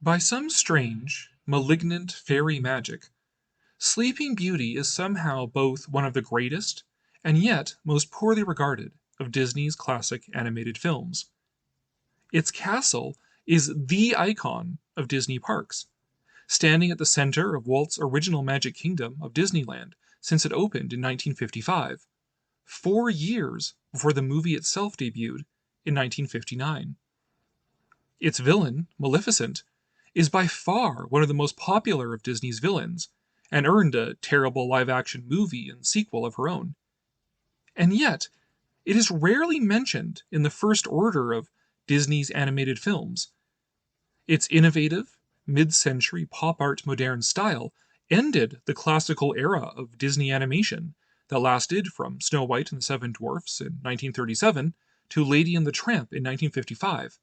By some strange, malignant fairy magic, Sleeping Beauty is somehow both one of the greatest and yet most poorly regarded of Disney's classic animated films. Its castle is the icon of Disney parks, standing at the center of Walt's original Magic Kingdom of Disneyland since it opened in 1955, 4 years before the movie itself debuted in 1959. Its villain, Maleficent, is by far one of the most popular of Disney's villains, and earned a terrible live-action movie and sequel of her own. And yet, it is rarely mentioned in the first order of Disney's animated films. Its innovative, mid-century pop art modern style ended the classical era of Disney animation that lasted from Snow White and the Seven Dwarfs in 1937 to Lady and the Tramp in 1955.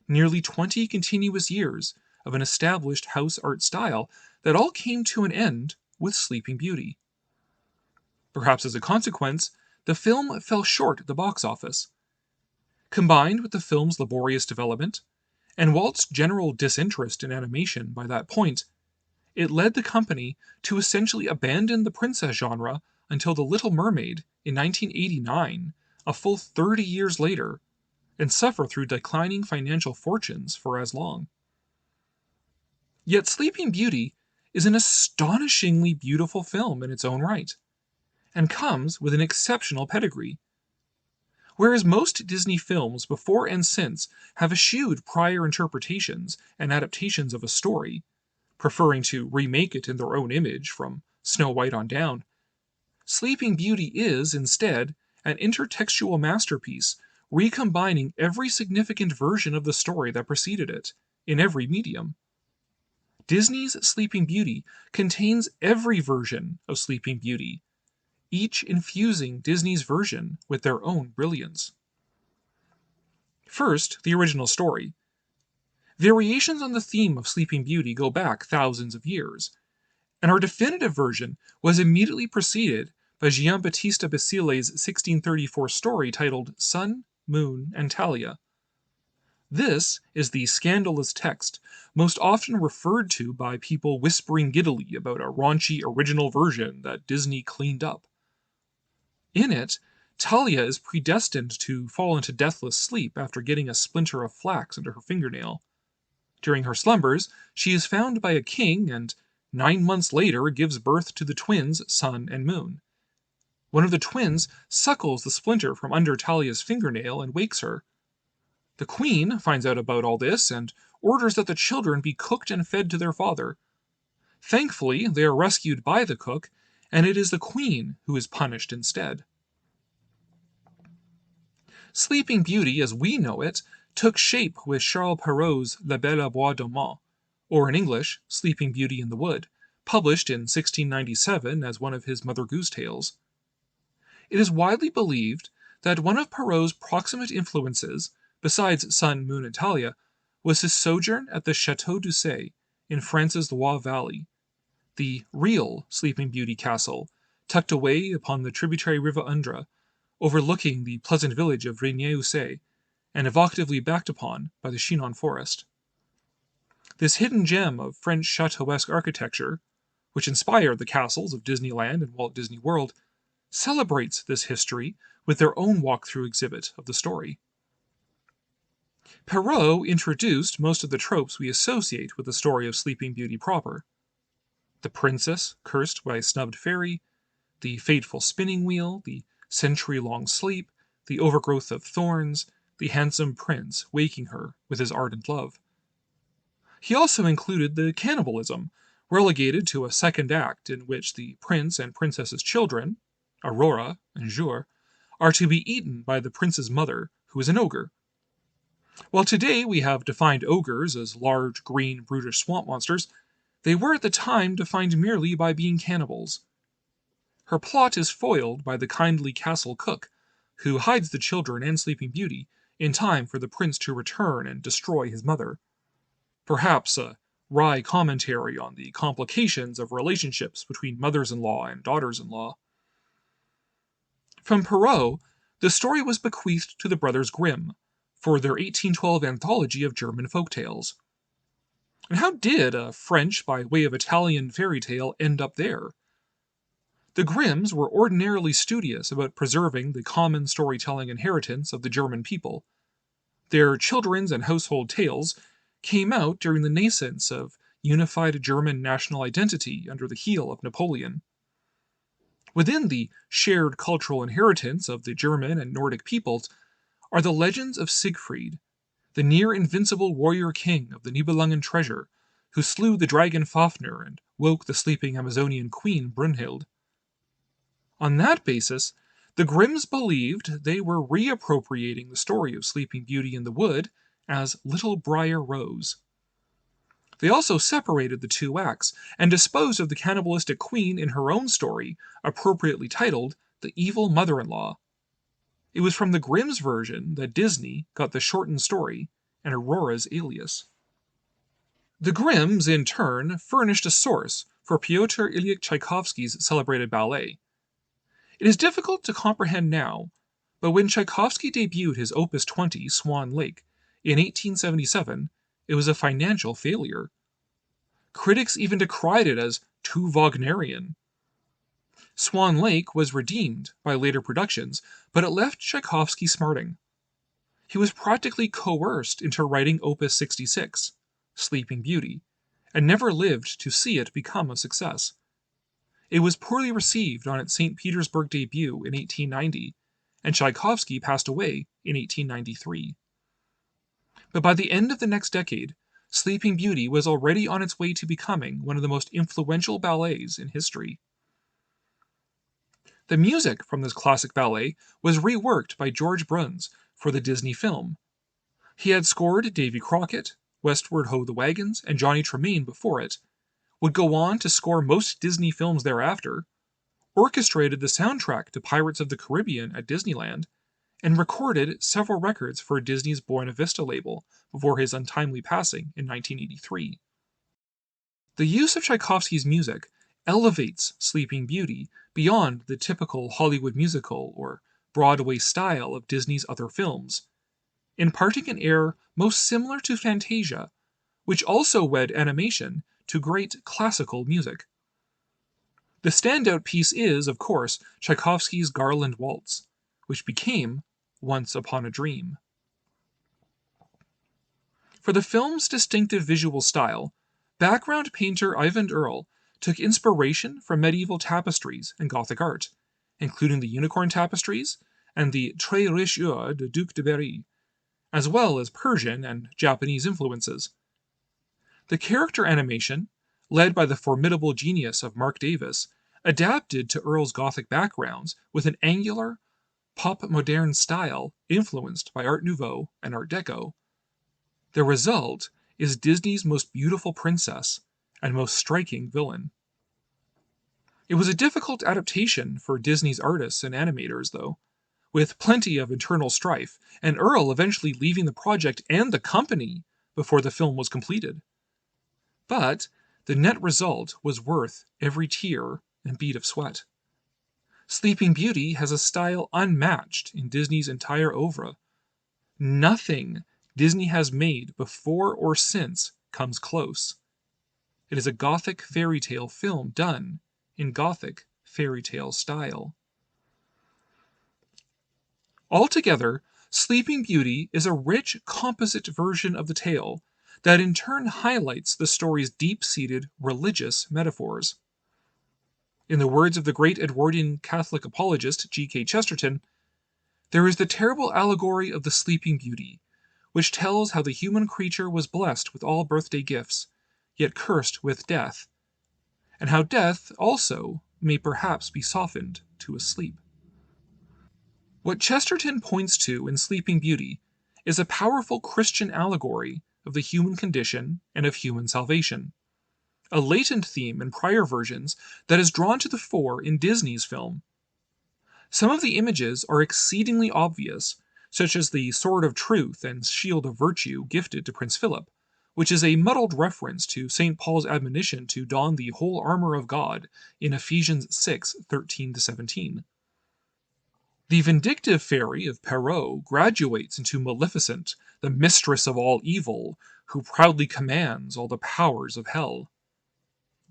Nearly 20 continuous years of an established house art style that all came to an end with Sleeping Beauty. Perhaps as a consequence, the film fell short at the box office. Combined with the film's laborious development, and Walt's general disinterest in animation by that point, it led the company to essentially abandon the princess genre until The Little Mermaid in 1989, a full 30 years later, and suffer through declining financial fortunes for as long. Yet Sleeping Beauty is an astonishingly beautiful film in its own right, and comes with an exceptional pedigree. Whereas most Disney films before and since have eschewed prior interpretations and adaptations of a story, preferring to remake it in their own image from Snow White on down, Sleeping Beauty is, instead, an intertextual masterpiece recombining every significant version of the story that preceded it, in every medium. Disney's Sleeping Beauty contains every version of Sleeping Beauty, each infusing Disney's version with their own brilliance. First, the original story. Variations on the theme of Sleeping Beauty go back thousands of years, and our definitive version was immediately preceded by Giambattista Basile's 1634 story titled Sun, Moon, and Talia. This is the scandalous text most often referred to by people whispering giddily about a raunchy original version that Disney cleaned up. In it, Talia is predestined to fall into deathless sleep after getting a splinter of flax under her fingernail. During her slumbers, she is found by a king and 9 months later gives birth to the twins Sun and Moon. One of the twins suckles the splinter from under Talia's fingernail and wakes her. The queen finds out about all this and orders that the children be cooked and fed to their father. Thankfully, they are rescued by the cook, and it is the queen who is punished instead. Sleeping Beauty, as we know it, took shape with Charles Perrault's La Belle au Bois dormant, or in English, Sleeping Beauty in the Wood, published in 1697 as one of his Mother Goose tales. It is widely believed that one of Perrault's proximate influences, besides Sun, Moon, and Talia, was his sojourn at the Château d'Ussé in France's Loire Valley, the real Sleeping Beauty castle, tucked away upon the tributary river Indre, overlooking the pleasant village of Régnier-Ussé, and evocatively backed upon by the Chinon forest. This hidden gem of French chateauesque architecture, which inspired the castles of Disneyland and Walt Disney World, celebrates this history with their own walkthrough exhibit of the story. Perrault introduced most of the tropes we associate with the story of Sleeping Beauty proper. The princess cursed by a snubbed fairy, the fateful spinning wheel, the century-long sleep, the overgrowth of thorns, the handsome prince waking her with his ardent love. He also included the cannibalism, relegated to a second act in which the prince and princess's children, Aurora and Jour, are to be eaten by the prince's mother, who is an ogre. While today we have defined ogres as large, green, brutish swamp monsters, they were at the time defined merely by being cannibals. Her plot is foiled by the kindly castle cook, who hides the children and Sleeping Beauty in time for the prince to return and destroy his mother. Perhaps a wry commentary on the complications of relationships between mothers-in-law and daughters-in-law. From Perrault, the story was bequeathed to the Brothers Grimm for their 1812 anthology of German folktales. And how did a French by way of Italian fairy tale end up there? The Grimms were ordinarily studious about preserving the common storytelling inheritance of the German people. Their children's and household tales came out during the nascence of unified German national identity under the heel of Napoleon. Within the shared cultural inheritance of the German and Nordic peoples are the legends of Siegfried, the near invincible warrior king of the Nibelungen treasure, who slew the dragon Fafnir and woke the sleeping Amazonian queen Brunhild. On that basis, the Grimms believed they were reappropriating the story of Sleeping Beauty in the Wood as Little Briar Rose. They also separated the two acts and disposed of the cannibalistic queen in her own story, appropriately titled The Evil Mother-in-Law. It was from the Grimm's version that Disney got the shortened story and Aurora's alias. The Grimms, in turn, furnished a source for Pyotr Ilyich Tchaikovsky's celebrated ballet. It is difficult to comprehend now, but when Tchaikovsky debuted his Opus 20, Swan Lake, in 1877, it was a financial failure. Critics even decried it as too Wagnerian. Swan Lake was redeemed by later productions, but it left Tchaikovsky smarting. He was practically coerced into writing Opus 66, Sleeping Beauty, and never lived to see it become a success. It was poorly received on its St. Petersburg debut in 1890, and Tchaikovsky passed away in 1893. But by the end of the next decade, Sleeping Beauty was already on its way to becoming one of the most influential ballets in history. The music from this classic ballet was reworked by George Bruns for the Disney film. He had scored Davy Crockett, Westward Ho the Wagons, and Johnny Tremaine before it, would go on to score most Disney films thereafter, orchestrated the soundtrack to Pirates of the Caribbean at Disneyland, and recorded several records for Disney's Buena Vista label before his untimely passing in 1983. The use of Tchaikovsky's music elevates Sleeping Beauty beyond the typical Hollywood musical or Broadway style of Disney's other films, imparting an air most similar to Fantasia, which also wed animation to great classical music. The standout piece is, of course, Tchaikovsky's Garland Waltz, which became Once Upon a Dream. For the film's distinctive visual style, background painter Eyvind Earle took inspiration from medieval tapestries and Gothic art, including the Unicorn Tapestries and the Très Riche Oeuvre de Duc de Berry, as well as Persian and Japanese influences. The character animation, led by the formidable genius of Mark Davis, adapted to Earle's Gothic backgrounds with an angular, pop-moderne style influenced by Art Nouveau and Art Deco. The result is Disney's most beautiful princess and most striking villain. It was a difficult adaptation for Disney's artists and animators, though, with plenty of internal strife, and Earle eventually leaving the project and the company before the film was completed. But the net result was worth every tear and bead of sweat. Sleeping Beauty has a style unmatched in Disney's entire oeuvre. Nothing Disney has made before or since comes close. It is a Gothic fairy tale film done in Gothic fairy tale style. Altogether, Sleeping Beauty is a rich composite version of the tale that in turn highlights the story's deep-seated religious metaphors. In the words of the great Edwardian Catholic apologist G.K. Chesterton, there is the terrible allegory of the Sleeping Beauty, which tells how the human creature was blessed with all birthday gifts, yet cursed with death, and how death also may perhaps be softened to a sleep. What Chesterton points to in Sleeping Beauty is a powerful Christian allegory of the human condition and of human salvation, a latent theme in prior versions that is drawn to the fore in Disney's film. Some of the images are exceedingly obvious, such as the Sword of Truth and Shield of Virtue gifted to Prince Philip, which is a muddled reference to St. Paul's admonition to don the whole armor of God in Ephesians 6:13-17. The vindictive fairy of Perrault graduates into Maleficent, the mistress of all evil, who proudly commands all the powers of hell.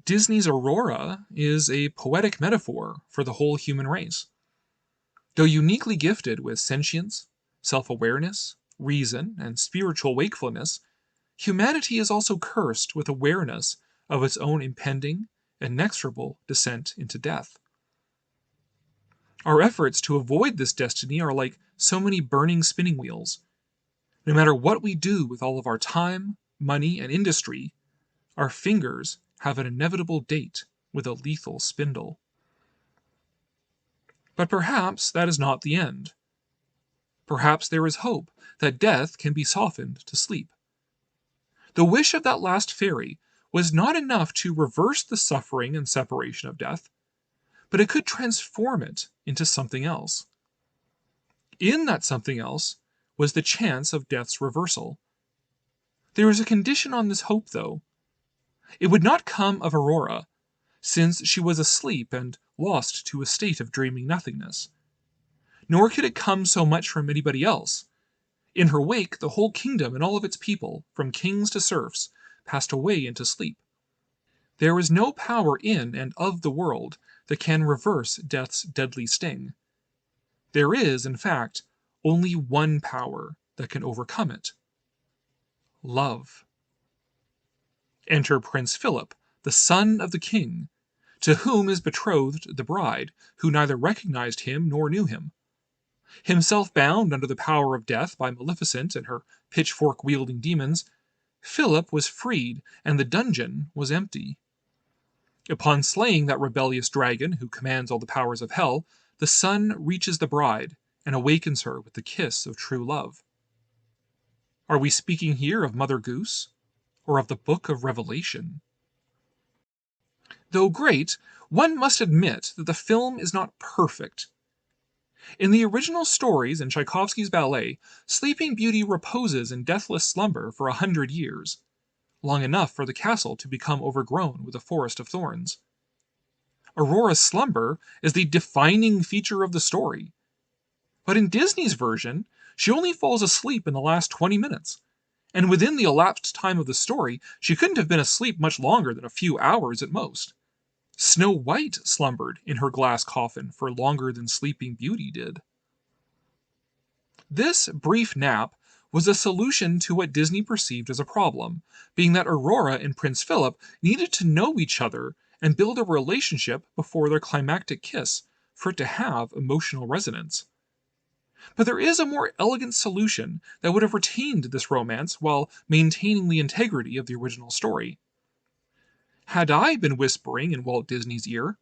Disney's Aurora is a poetic metaphor for the whole human race. Though uniquely gifted with sentience, self-awareness, reason, and spiritual wakefulness, humanity is also cursed with awareness of its own impending, inexorable descent into death. Our efforts to avoid this destiny are like so many burning spinning wheels. No matter what we do with all of our time, money, and industry, our fingers have an inevitable date with a lethal spindle. But perhaps that is not the end. Perhaps there is hope that death can be softened to sleep. The wish of that last fairy was not enough to reverse the suffering and separation of death, but it could transform it into something else. In that something else was the chance of death's reversal. There is a condition on this hope, though. It would not come of Aurora, since she was asleep and lost to a state of dreaming nothingness. Nor could it come so much from anybody else. In her wake, the whole kingdom and all of its people, from kings to serfs, passed away into sleep. There is no power in and of the world that can reverse death's deadly sting. There is, in fact, only one power that can overcome it: love. Enter Prince Philip, the son of the king, to whom is betrothed the bride, who neither recognized him nor knew him. Himself bound under the power of death by Maleficent and her pitchfork-wielding demons, Philip was freed and the dungeon was empty. Upon slaying that rebellious dragon who commands all the powers of hell, the sun reaches the bride and awakens her with the kiss of true love. Are we speaking here of Mother Goose, or of the Book of Revelation? Though great, one must admit that the film is not perfect. In the original stories in Tchaikovsky's ballet, Sleeping Beauty reposes in deathless slumber for 100 years, long enough for the castle to become overgrown with a forest of thorns. Aurora's slumber is the defining feature of the story. But in Disney's version, she only falls asleep in the last 20 minutes, and within the elapsed time of the story, she couldn't have been asleep much longer than a few hours at most. Snow White slumbered in her glass coffin for longer than Sleeping Beauty did. This brief nap was a solution to what Disney perceived as a problem, being that Aurora and Prince Philip needed to know each other and build a relationship before their climactic kiss for it to have emotional resonance. But there is a more elegant solution that would have retained this romance while maintaining the integrity of the original story. Had I been whispering in Walt Disney's ear,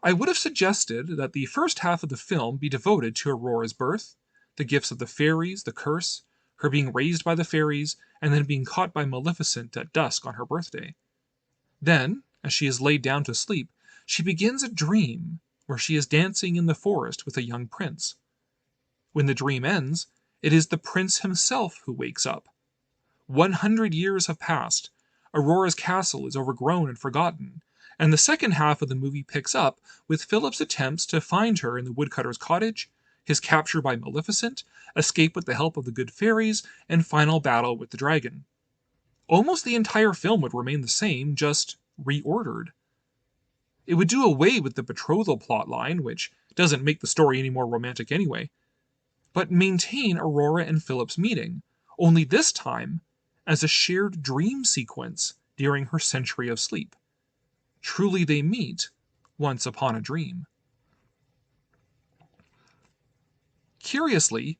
I would have suggested that the first half of the film be devoted to Aurora's birth, the gifts of the fairies, the curse, her being raised by the fairies, and then being caught by Maleficent at dusk on her birthday. Then, as she is laid down to sleep, she begins a dream where she is dancing in the forest with a young prince. When the dream ends, it is the prince himself who wakes up. 100 years have passed, Aurora's castle is overgrown and forgotten, and the second half of the movie picks up with Philip's attempts to find her in the woodcutter's cottage, his capture by Maleficent, escape with the help of the good fairies, and final battle with the dragon. Almost the entire film would remain the same, just reordered. It would do away with the betrothal plotline, which doesn't make the story any more romantic anyway, but maintain Aurora and Philip's meeting, only this time as a shared dream sequence during her century of sleep. Truly they meet once upon a dream. Curiously,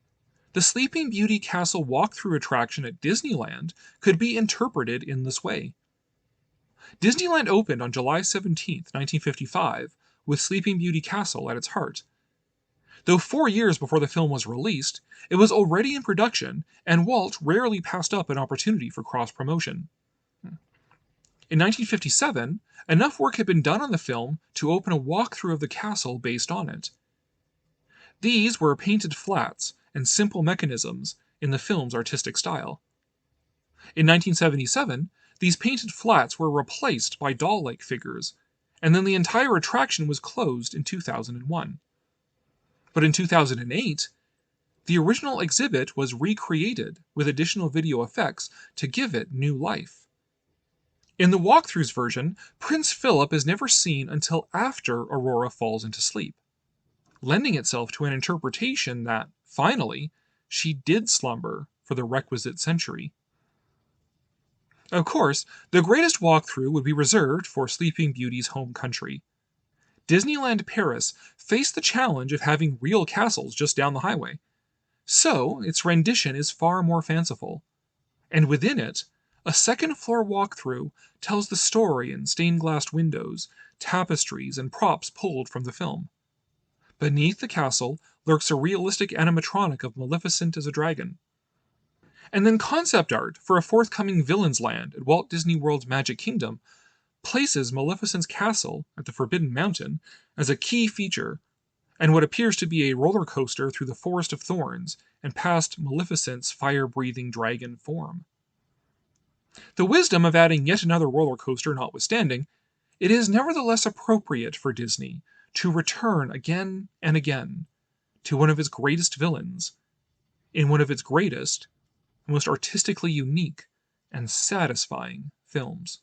the Sleeping Beauty Castle walkthrough attraction at Disneyland could be interpreted in this way. Disneyland opened on July 17, 1955, with Sleeping Beauty Castle at its heart. Though 4 years before the film was released, it was already in production, and Walt rarely passed up an opportunity for cross-promotion. In 1957, enough work had been done on the film to open a walkthrough of the castle based on it. These were painted flats and simple mechanisms in the film's artistic style. In 1977, these painted flats were replaced by doll-like figures, and then the entire attraction was closed in 2001. But in 2008, The original exhibit was recreated with additional video effects to give it new life. In the walkthrough's version, Prince Philip is never seen until after Aurora falls into sleep, lending itself to an interpretation that, finally, she did slumber for the requisite century. Of course, the greatest walkthrough would be reserved for Sleeping Beauty's home country. Disneyland Paris faced the challenge of having real castles just down the highway, so its rendition is far more fanciful. And within it, a second-floor walkthrough tells the story in stained-glass windows, tapestries, and props pulled from the film. Beneath the castle lurks a realistic animatronic of Maleficent as a dragon. And then concept art for a forthcoming Villain's Land at Walt Disney World's Magic Kingdom places Maleficent's castle at the Forbidden Mountain as a key feature, and what appears to be a roller coaster through the Forest of Thorns and past Maleficent's fire-breathing dragon form. The wisdom of adding yet another roller coaster notwithstanding, it is nevertheless appropriate for Disney to return again and again to one of its greatest villains in one of its greatest, most artistically unique, and satisfying films.